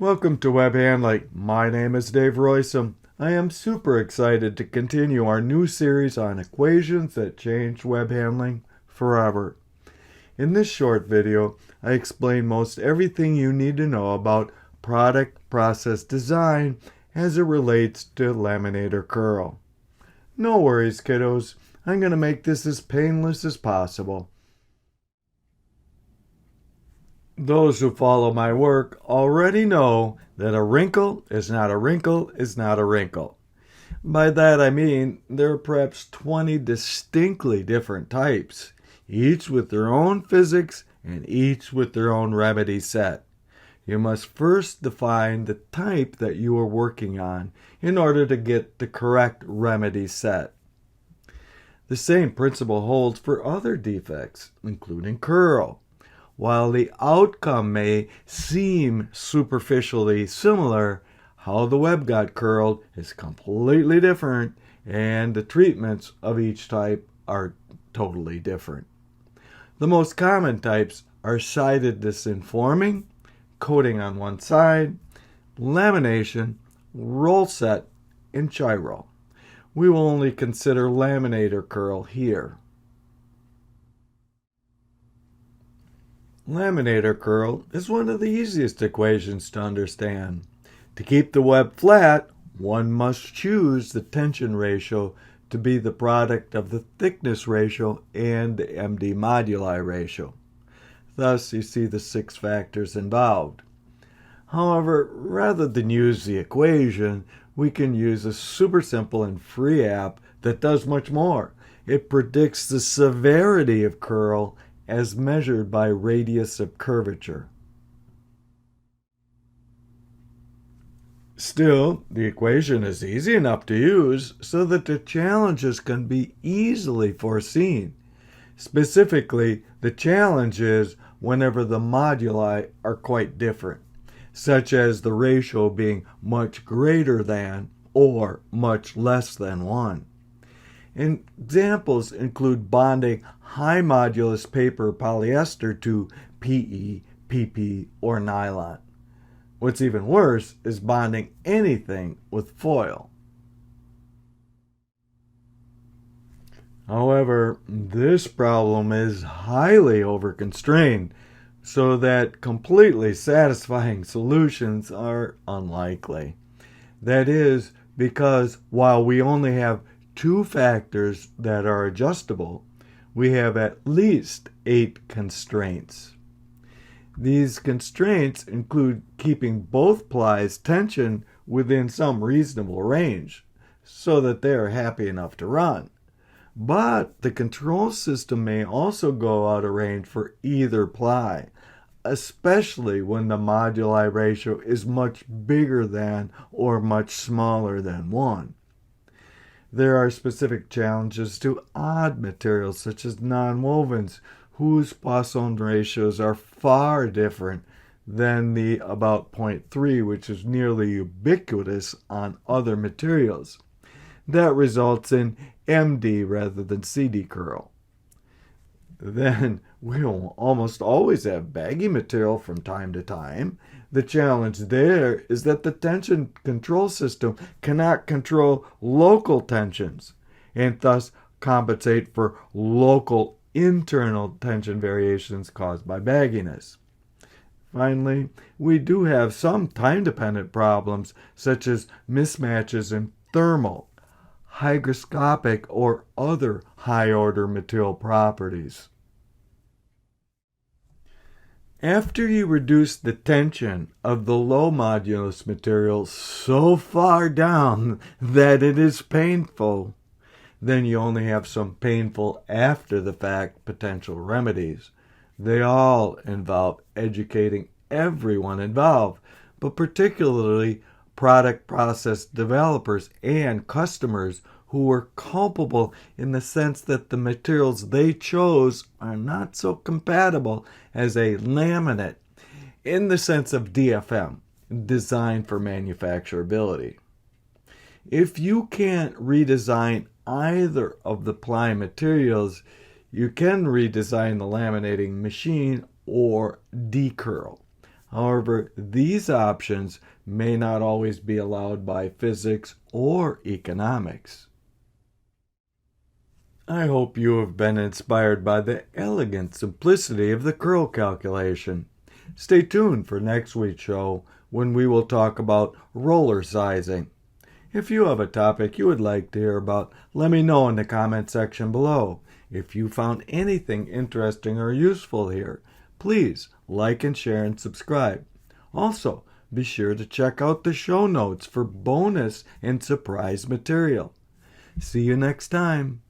Welcome to Web Handling. My name is Dave Roysum. I am super excited to continue our new series on equations that change web handling forever. In this short video, I explain most everything you need to know about product process design as it relates to laminator curl. No worries, kiddos. I'm going to make this as painless as possible. Those who follow my work already know that a wrinkle is not a wrinkle is not a wrinkle. By that I mean there are perhaps 20 distinctly different types, each with their own physics and each with their own remedy set. You must first define the type that you are working on in order to get the correct remedy set. The same principle holds for other defects, including curl. While the outcome may seem superficially similar, how the web got curled is completely different, and the treatments of each type are totally different. The most common types are sided disinforming, coating on one side, lamination, roll set, and gyro. We will only consider laminator curl here. Laminator curl is one of the easiest equations to understand. To keep the web flat, one must choose the tension ratio to be the product of the thickness ratio and the MD moduli ratio. Thus, you see the 6 factors involved. However, rather than use the equation, we can use a super simple and free app that does much more. It predicts the severity of curl as measured by radius of curvature. Still, the equation is easy enough to use so that the challenges can be easily foreseen. Specifically, the challenge is whenever the moduli are quite different, such as the ratio being much greater than or much less than 1. Examples include bonding high modulus paper polyester to PE, PP, or nylon. What's even worse is bonding anything with foil. However, this problem is highly overconstrained, so that completely satisfying solutions are unlikely. That is because while we only have 2 factors that are adjustable, we have at least 8 constraints. These constraints include keeping both plies' tension within some reasonable range so that they are happy enough to run. But the control system may also go out of range for either ply, especially when the moduli ratio is much bigger than or much smaller than 1. There are specific challenges to odd materials such as nonwovens, whose Poisson ratios are far different than the about 0.3, which is nearly ubiquitous on other materials. That results in MD rather than CD curl. Then we'll almost always have baggy material from time to time. The challenge there is that the tension control system cannot control local tensions and thus compensate for local internal tension variations caused by bagginess. Finally, we do have some time-dependent problems such as mismatches in thermal, hygroscopic, or other high-order material properties. After you reduce the tension of the low modulus material so far down that it is painful, then you only have some painful after-the-fact potential remedies. They all involve educating everyone involved, but particularly product process developers and customers who were culpable in the sense that the materials they chose are not so compatible as a laminate in the sense of DFM, designed for manufacturability. If you can't redesign either of the ply materials, you can redesign the laminating machine or decurl. However, these options may not always be allowed by physics or economics. I hope you have been inspired by the elegant simplicity of the curl calculation. Stay tuned for next week's show when we will talk about roller sizing. If you have a topic you would like to hear about, let me know in the comment section below. If you found anything interesting or useful here, please like and share and subscribe. Also, be sure to check out the show notes for bonus and surprise material. See you next time.